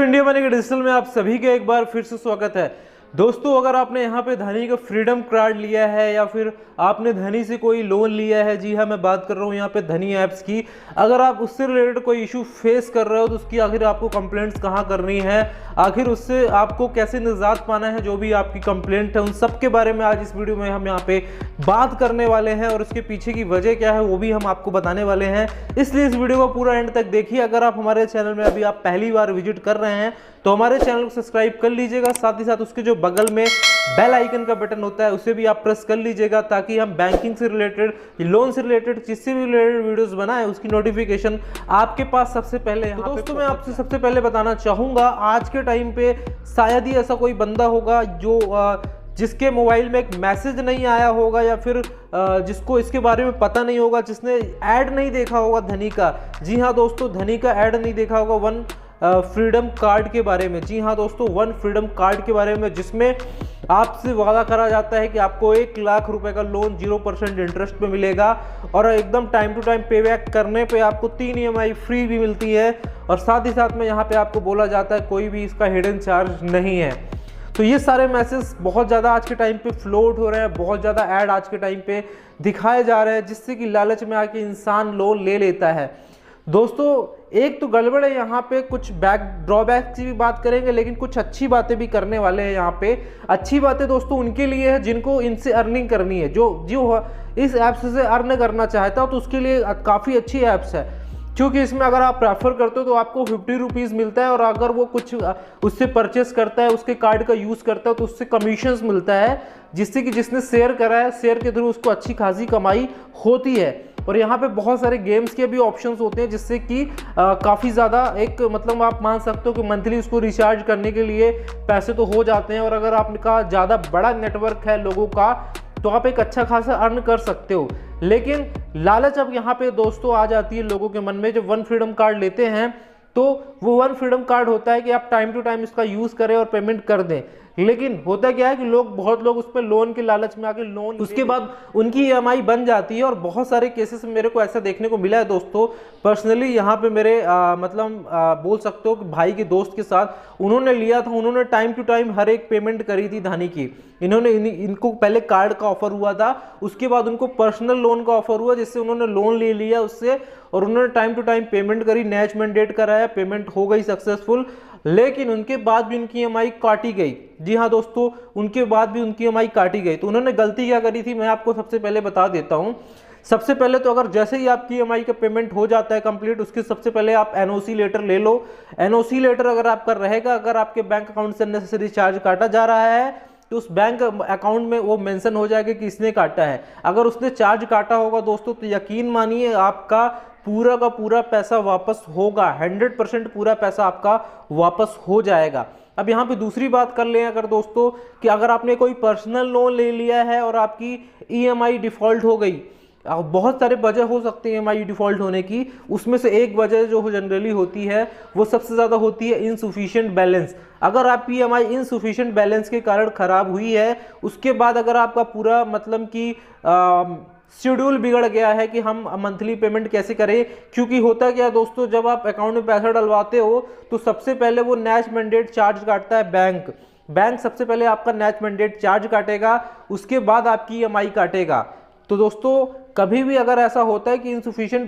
दोस्तों India money के digital में आप सभी का एक बार फिर से स्वागत है। दोस्तों अगर आपने यहाँ पे धनी का फ्रीडम कार्ड लिया है या फिर आपने धनी से कोई लोन लिया है, जी हाँ मैं बात कर रहा हूँ यहाँ पे धनी ऐप्स की। अगर आप उससे रिलेटेड कोई इशू फेस कर रहे हो तो उसकी आखिर आपको कंप्लेंट्स कहाँ करनी है, आखिर उससे आपको कैसे निजात पाना है, जो भी आपकी कंप्लेंट है उन सब के बारे में आज इस वीडियो में हम यहाँ पे बात करने वाले हैं और उसके पीछे की वजह क्या है वो भी हम आपको बताने वाले हैं। इसलिए इस वीडियो को पूरा एंड तक देखिए। अगर आप हमारे चैनल में अभी आप पहली बार विजिट कर रहे हैं तो हमारे चैनल को सब्सक्राइब कर लीजिएगा, साथ ही साथ उसके जो बगल में बेल आइकन का बटन होता है उसे भी आप प्रेस कर लीजिएगा, ताकि हम बैंकिंग से रिलेटेड, लोन से रिलेटेड, जिससे भी रिलेटेड वीडियोस बनाए उसकी नोटिफिकेशन आपके पास सबसे पहले। तो दोस्तों मैं आपसे सबसे पहले बताना चाहूँगा, आज के टाइम पे शायद ही ऐसा कोई बंदा होगा जो जिसके मोबाइल में एक मैसेज नहीं आया होगा या फिर जिसको इसके बारे में पता नहीं होगा, जिसने ऐड नहीं देखा होगा धनी का। जी हाँ दोस्तों, धनी का ऐड नहीं देखा होगा वन फ्रीडम कार्ड के बारे में। जी हाँ दोस्तों, वन फ्रीडम कार्ड के बारे में, जिसमें आपसे वादा करा जाता है कि आपको 1 लाख रुपए का लोन 0% इंटरेस्ट पे मिलेगा और एकदम टाइम टू टाइम पे बैक करने पे आपको 3 EMI फ्री भी मिलती है। और साथ ही साथ में यहाँ पे आपको बोला जाता है कोई भी इसका हिडन चार्ज नहीं है। तो ये सारे मैसेज बहुत ज़्यादा आज के टाइम पे फ्लोट हो रहे हैं, बहुत ज़्यादा ऐड आज के टाइम पे दिखाए जा रहे हैं, जिससे कि लालच में आके इंसान लोन ले लेता है। दोस्तों एक तो गड़बड़ है यहाँ पे, कुछ ड्रॉबैक की भी बात करेंगे, लेकिन कुछ अच्छी बातें भी करने वाले हैं यहाँ पे। अच्छी बातें दोस्तों उनके लिए है जिनको इनसे अर्निंग करनी है, जो इस ऐप्स से अर्न करना चाहता हो तो उसके लिए काफ़ी अच्छी ऐप्स है, क्योंकि इसमें अगर आप प्रेफर करते हो तो आपको 50 रुपीज़ मिलता है और अगर वो कुछ उससे परचेस करता है, उसके कार्ड का यूज़ करता है तो उससे कमीशंस मिलता है, जिससे कि जिसने शेयर करा है शेयर के थ्रू उसको अच्छी खासी कमाई होती है। और यहाँ पे बहुत सारे गेम्स के भी ऑप्शंस होते हैं, जिससे कि काफ़ी ज़्यादा एक मतलब आप मान सकते हो कि मंथली उसको रिचार्ज करने के लिए पैसे तो हो जाते हैं। और अगर आपका ज़्यादा बड़ा नेटवर्क है लोगों का तो आप एक अच्छा खासा अर्न कर सकते हो। लेकिन लालच अब यहाँ पे दोस्तों आ जाती है लोगों के मन में, जब वन फ्रीडम कार्ड लेते हैं तो वो वन फ्रीडम कार्ड होता है कि आप टाइम टू टाइम इसका यूज़ करें और पेमेंट कर दें। लेकिन होता क्या है कि बहुत लोग उस पर लोन के लालच में आके लोन, उसके बाद उनकी EMI बन जाती है। और बहुत सारे केसेस मेरे को ऐसा देखने को मिला है दोस्तों। पर्सनली यहाँ पे मेरे बोल सकते हो कि भाई के दोस्त के साथ उन्होंने लिया था, उन्होंने टाइम टू टाइम हर एक पेमेंट करी थी धनी की। इनको पहले कार्ड का ऑफर हुआ था, उसके बाद उनको पर्सनल लोन का ऑफर हुआ, जिससे उन्होंने लोन ले लिया उससे और उन्होंने टाइम टू टाइम पेमेंट करी, नेचमेंट डेट कराया, पेमेंट हो गई सक्सेसफुल। लेकिन उनके बाद भी उनकी EMI काटी गई। जी हाँ दोस्तों, उनके बाद भी उनकी EMI काटी गई। तो उन्होंने गलती क्या करी थी मैं आपको सबसे पहले बता देता हूँ। सबसे पहले तो अगर जैसे ही आपकी EMI का पेमेंट हो जाता है कंप्लीट, उसके सबसे पहले आप NOC लेटर ले लो। NOC लेटर अगर आपका रहेगा, अगर आपके बैंक अकाउंट से अननेसेसरी चार्ज काटा जा रहा है तो उस बैंक अकाउंट में वो मेंशन हो जाएगा कि इसने काटा है। अगर उसने चार्ज काटा होगा दोस्तों तो यकीन मानिए आपका पूरा का पूरा पैसा वापस होगा, 100% पूरा पैसा आपका वापस हो जाएगा। अब यहाँ पे दूसरी बात कर लें अगर दोस्तों, कि अगर आपने कोई पर्सनल लोन ले लिया है और आपकी EMI डिफ़ॉल्ट हो गई, बहुत सारे वजह हो सकते हैं EMI डिफ़ॉल्ट होने की, उसमें से एक वजह जो जनरली होती है वो सबसे ज़्यादा होती है इनसुफिशिएंट बैलेंस। अगर आपकी EMI इनसुफिशिएंट बैलेंस के कारण ख़राब हुई है, उसके बाद अगर आपका पूरा मतलब कि शेड्यूल बिगड़ गया है कि हम मंथली पेमेंट कैसे करें, क्योंकि होता क्या है दोस्तों, जब आप अकाउंट में पैसा डलवाते हो तो सबसे पहले वो नेच मैंडेट चार्ज काटता है बैंक सबसे पहले आपका नेच मैंडेट चार्ज काटेगा, उसके बाद आपकी EMI काटेगा। तो दोस्तों कभी भी अगर ऐसा होता है कि इनसुफिशिएंट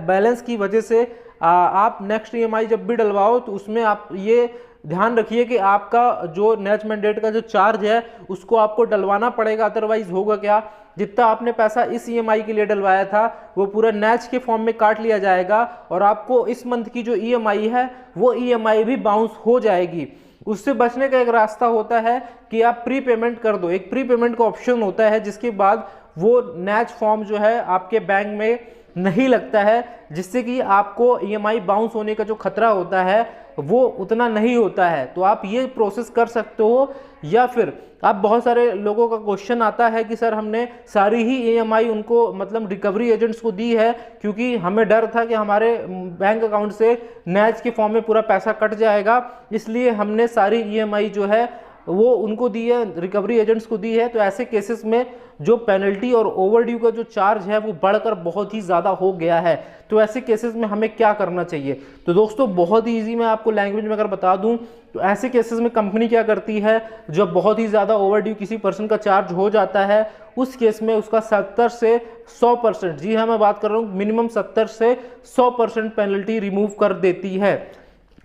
बैलेंस की वजह से आप नेक्स्ट EMI जब भी डलवाओ तो उसमें आप ये ध्यान रखिए कि आपका जो नेच मैंडेट का जो चार्ज है उसको आपको डलवाना पड़ेगा। अदरवाइज होगा क्या, जितना आपने पैसा इस EMI के लिए डलवाया था वो पूरा नेच के फॉर्म में काट लिया जाएगा और आपको इस मंथ की जो EMI है वो EMI भी बाउंस हो जाएगी। उससे बचने का एक रास्ता होता है कि आप प्री पेमेंट कर दो। एक प्री पेमेंट का ऑप्शन होता है, जिसके बाद वो नेच फॉर्म जो है आपके बैंक में नहीं लगता है, जिससे कि आपको EMI बाउंस होने का जो खतरा होता है वो उतना नहीं होता है। तो आप ये प्रोसेस कर सकते हो। या फिर आप बहुत सारे लोगों का क्वेश्चन आता है कि सर हमने सारी ही EMI उनको मतलब रिकवरी एजेंट्स को दी है, क्योंकि हमें डर था कि हमारे बैंक अकाउंट से नेच के फॉर्म में पूरा पैसा कट जाएगा, इसलिए हमने सारी EMI जो है वो उनको दी है, रिकवरी एजेंट्स को दी है। तो ऐसे केसेस में जो पेनल्टी और ओवरड्यू का जो चार्ज है वो बढ़कर बहुत ही ज़्यादा हो गया है। तो ऐसे केसेस में हमें क्या करना चाहिए? तो दोस्तों बहुत ही ईजी मैं आपको लैंग्वेज में अगर बता दूं तो ऐसे केसेस में कंपनी क्या करती है, जब बहुत ही ज़्यादा ओवरड्यू किसी पर्सन का चार्ज हो जाता है उस केस में उसका 70 से 100%, जी हाँ मैं बात कर रहा हूँ मिनिमम 70 से 100% पेनल्टी रिमूव कर देती है।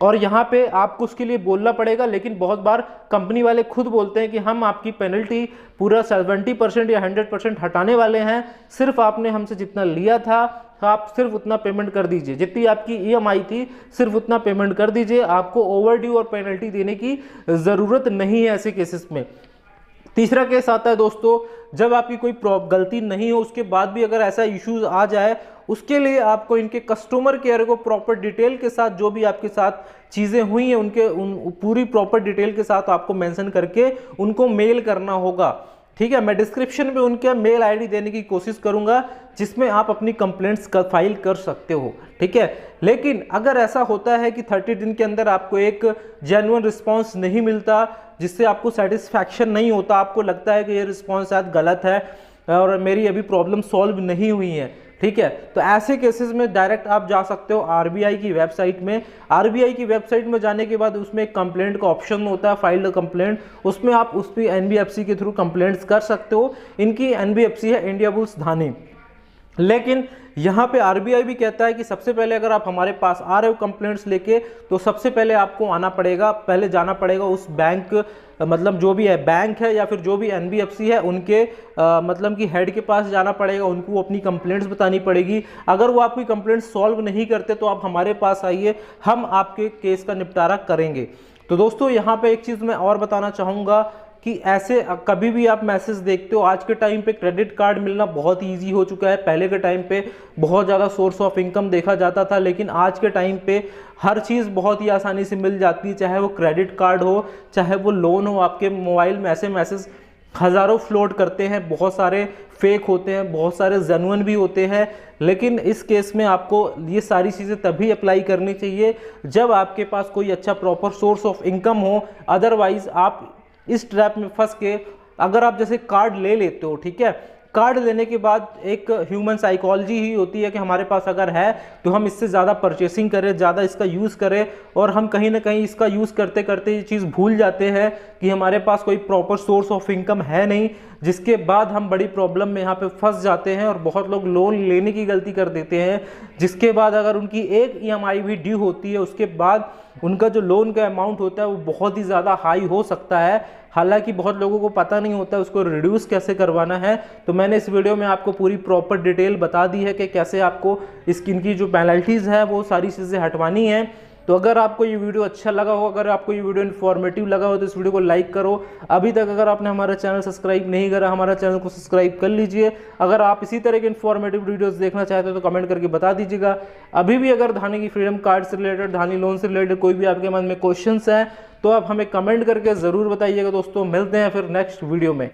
और यहाँ पे आपको उसके लिए बोलना पड़ेगा, लेकिन बहुत बार कंपनी वाले खुद बोलते हैं कि हम आपकी पेनल्टी पूरा 70% या 100% हटाने वाले हैं, सिर्फ आपने हमसे जितना लिया था आप सिर्फ उतना पेमेंट कर दीजिए, जितनी आपकी ईएमआई थी सिर्फ उतना पेमेंट कर दीजिए, आपको ओवरड्यू और पेनल्टी देने की ज़रूरत नहीं है ऐसे केसेस में। तीसरा केस आता है दोस्तों, जब आपकी कोई गलती नहीं हो उसके बाद भी अगर ऐसा इश्यूज आ जाए, उसके लिए आपको इनके कस्टमर केयर को प्रॉपर डिटेल के साथ जो भी आपके साथ चीज़ें हुई हैं उनके पूरी प्रॉपर डिटेल के साथ आपको मेंशन करके उनको मेल करना होगा। ठीक है, मैं डिस्क्रिप्शन में उनका मेल आईडी देने की कोशिश करूंगा जिसमें आप अपनी कंप्लेंट्स फाइल कर सकते हो। ठीक है, लेकिन अगर ऐसा होता है कि 30 दिन के अंदर आपको एक जेन्युइन रिस्पांस नहीं मिलता, जिससे आपको सेटिस्फैक्शन नहीं होता, आपको लगता है कि ये रिस्पांस शायद गलत है और मेरी अभी प्रॉब्लम सॉल्व नहीं हुई है, ठीक है, तो ऐसे केसेस में डायरेक्ट आप जा सकते हो आरबीआई की वेबसाइट में। आरबीआई की वेबसाइट में जाने के बाद उसमें एक कंप्लेंट का ऑप्शन होता है, फाइल कंप्लेंट, उसमें आप उस पर एनबीएफसी के थ्रू कंप्लेंट्स कर सकते हो। इनकी एनबीएफसी है इंडिया बुल्स धानी। लेकिन यहाँ पे आरबीआई भी कहता है कि सबसे पहले अगर आप हमारे पास आ रहे हो कंप्लेंट्स लेके तो सबसे पहले आपको आना पड़ेगा, पहले जाना पड़ेगा उस बैंक, मतलब जो भी है बैंक है या फिर जो भी एनबीएफसी है उनके मतलब कि हेड के पास जाना पड़ेगा, उनको अपनी कंप्लेंट्स बतानी पड़ेगी। अगर वो आपकी कंप्लेंट सॉल्व नहीं करते तो आप हमारे पास आइए, हम आपके केस का निपटारा करेंगे। तो दोस्तों यहाँ पे एक चीज़ मैं और बताना चाहूँगा कि ऐसे कभी भी आप मैसेज देखते हो, आज के टाइम पे क्रेडिट कार्ड मिलना बहुत इजी हो चुका है। पहले के टाइम पे बहुत ज़्यादा सोर्स ऑफ इनकम देखा जाता था, लेकिन आज के टाइम पे हर चीज़ बहुत ही आसानी से मिल जाती है, चाहे वो क्रेडिट कार्ड हो चाहे वो लोन हो। आपके मोबाइल में ऐसे मैसेज हज़ारों फ्लोट करते हैं, बहुत सारे फेक होते हैं, बहुत सारे जेन्युइन भी होते हैं। लेकिन इस केस में आपको ये सारी चीज़ें तभी अप्लाई करनी चाहिए जब आपके पास कोई अच्छा प्रॉपर सोर्स ऑफ इनकम हो। अदरवाइज आप इस ट्रैप में फंस के, अगर आप जैसे कार्ड ले लेते हो, ठीक है, कार्ड लेने के बाद एक ह्यूमन साइकोलॉजी ही होती है कि हमारे पास अगर है तो हम इससे ज़्यादा परचेसिंग करें, ज़्यादा इसका यूज़ करें, और हम कहीं ना कहीं इसका यूज़ करते करते ये चीज़ भूल जाते हैं कि हमारे पास कोई प्रॉपर सोर्स ऑफ इनकम है नहीं, जिसके बाद हम बड़ी प्रॉब्लम में यहाँ पे फंस जाते हैं। और बहुत लोग लोन लेने की गलती कर देते हैं, जिसके बाद अगर उनकी एक ईएमआई भी ड्यू होती है उसके बाद उनका जो लोन का अमाउंट होता है वो बहुत ही ज़्यादा हाई हो सकता है। हालांकि बहुत लोगों को पता नहीं होता है उसको रिड्यूस कैसे करवाना है। तो मैंने इस वीडियो में आपको पूरी प्रॉपर डिटेल बता दी है कि कैसे आपको इनकी जो पेनल्टीज़ है वो सारी चीज़ें हटवानी है। तो अगर आपको ये वीडियो अच्छा लगा हो, अगर आपको ये वीडियो इन्फॉर्मेटिव लगा हो तो इस वीडियो को लाइक करो। अभी तक अगर आपने हमारा चैनल सब्सक्राइब नहीं करा, हमारा चैनल को सब्सक्राइब कर लीजिए। अगर आप इसी तरह के इन्फॉर्मेटिव वीडियोस देखना चाहते हो तो कमेंट करके बता दीजिएगा। अभी भी अगर धानी की फ्रीडम कार्ड से रिलेटेड, धानी लोन से रिलेटेड कोई भी आपके मन में क्वेश्चंस हैं तो आप हमें कमेंट करके ज़रूर बताइएगा। दोस्तों मिलते हैं फिर नेक्स्ट वीडियो में।